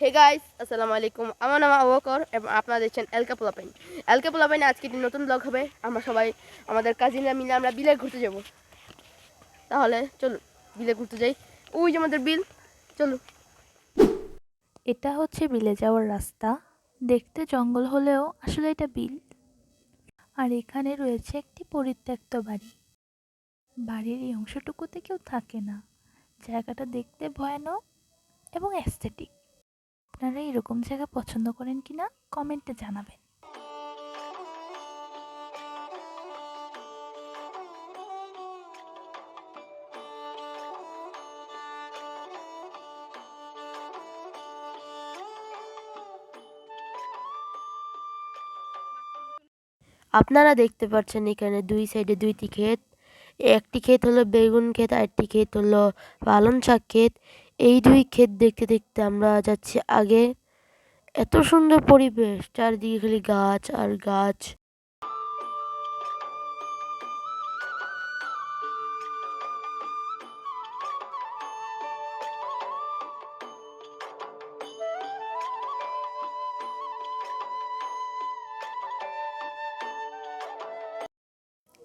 Hey guys, আসসালামু আলাইকুম। আমার নাম আবু বকর এবং আপনারা দেখছেন এলকা পোলাপাইন। এলকা পোলাপাইনে আজকে একটি নতুন ব্লগ হবে। আমরা সবাই আমাদের কাজিনরা মিলে আমরা বিলে ঘুরতে যাব। তাহলে চলুন বিলে ঘুরতে যাই। ওই যে আমাদের বিল, চলুন। এটা হচ্ছে বিলে যাওয়ার রাস্তা। দেখতে জঙ্গল হলেও আসলে এটা বিল। আর এখানে রয়েছে একটি পরিত্যক্ত বাড়ি। বাড়ির এই অংশটুকুতে কেউ থাকে না। জায়গাটা দেখতে ভয়ানক এবং অ্যাস্থেটিক। আপনারা এরকম জায়গা পছন্দ করেন কিনা কমেন্টে জানাবেন। আপনারা দেখতে পাচ্ছেন এখানে দুই সাইডে দুইটি ক্ষেত। একটি ক্ষেত হলো বেগুন ক্ষেত, আর একটি ক্ষেত হলো পালং শাক ক্ষেত। এই দুই ক্ষেত দেখতে দেখতে আমরা যাচ্ছি আগে। এত সুন্দর পরিবেশ, চারদিকে খালি গাছ আর গাছ।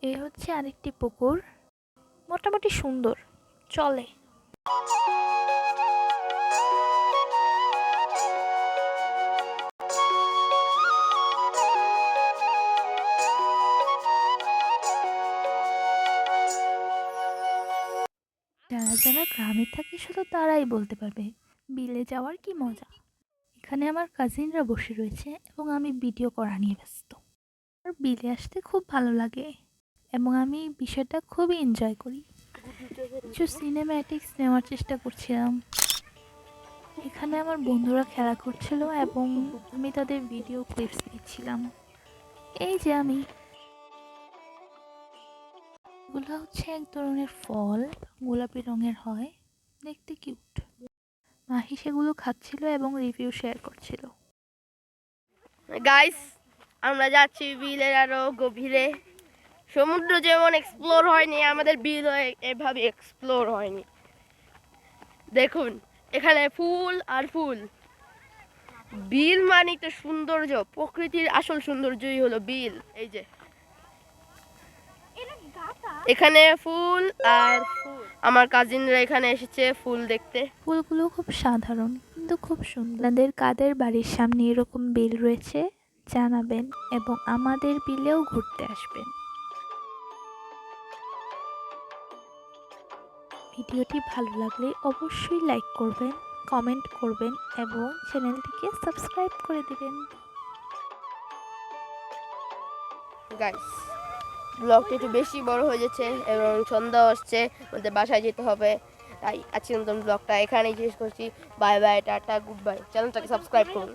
এই হচ্ছে আরেকটি পুকুর। মোটামুটি সুন্দর, চলে। যারা যারা গ্রামে থাকে শুধু তারাই বলতে পারবে বিলে যাওয়ার কি মজা। এখানে আমার কাজিনরা বসে রয়েছে এবং আমি ভিডিও করা নিয়ে ব্যস্ত। আর বিলে আসতে খুব ভালো লাগে এবং আমি এই বিষয়টা খুবই এনজয় করি। কিছু সিনেম্যাটিক্স নেওয়ার চেষ্টা করছিলাম। এখানে আমার বন্ধুরা খেলা করছিল এবং আমি তাদের ভিডিও ক্লিপস নিচ্ছিলাম। এই যে আমি, এগুলো হচ্ছে এক ধরনের ফল, গোলাপি রঙের হয়, দেখতে কিউট। মাহি সেগুলো খাচ্ছিল এবং রিভিউ শেয়ার করছিল। গাইস, আমরা যাচ্ছি বিলের আরো গভীরে। সমুদ্র যেমন এক্সপ্লোর হয়নি, আমাদের বিল এভাবে এক্সপ্লোর হয়নি। দেখুন, এখানে ফুল আর ফুল। বিল মানে তো সৌন্দর্য, প্রকৃতির আসল সৌন্দর্যই হলো বিল। এই যে এখানে ফুল আর ফুল। আমার কাজিনরা এখানে এসেছে ফুল দেখতে। ফুলগুলো খুব সাধারণ কিন্তু খুব সুন্দর। আপনাদের কাদের বাড়ির সামনে এরকম বিল রয়েছে জানাবেন এবং আমাদের বিলেও ঘুরতে আসবেন। ভিডিওটি ভালো লাগলে অবশ্যই লাইক করবেন, কমেন্ট করবেন এবং চ্যানেলটিকে সাবস্ক্রাইব করে দেবেন। গাইস, ব্লগটা একটু বেশি বড় হয়ে যাচ্ছে এবং সন্ধ্যাও আসছে, আমাদের বাসায় যেতে হবে। তাই আজকের নতুন ব্লগটা এখানেই শেষ করছি। Bye bye, tata, good bye. চ্যানেলটাকে সাবস্ক্রাইব করুন।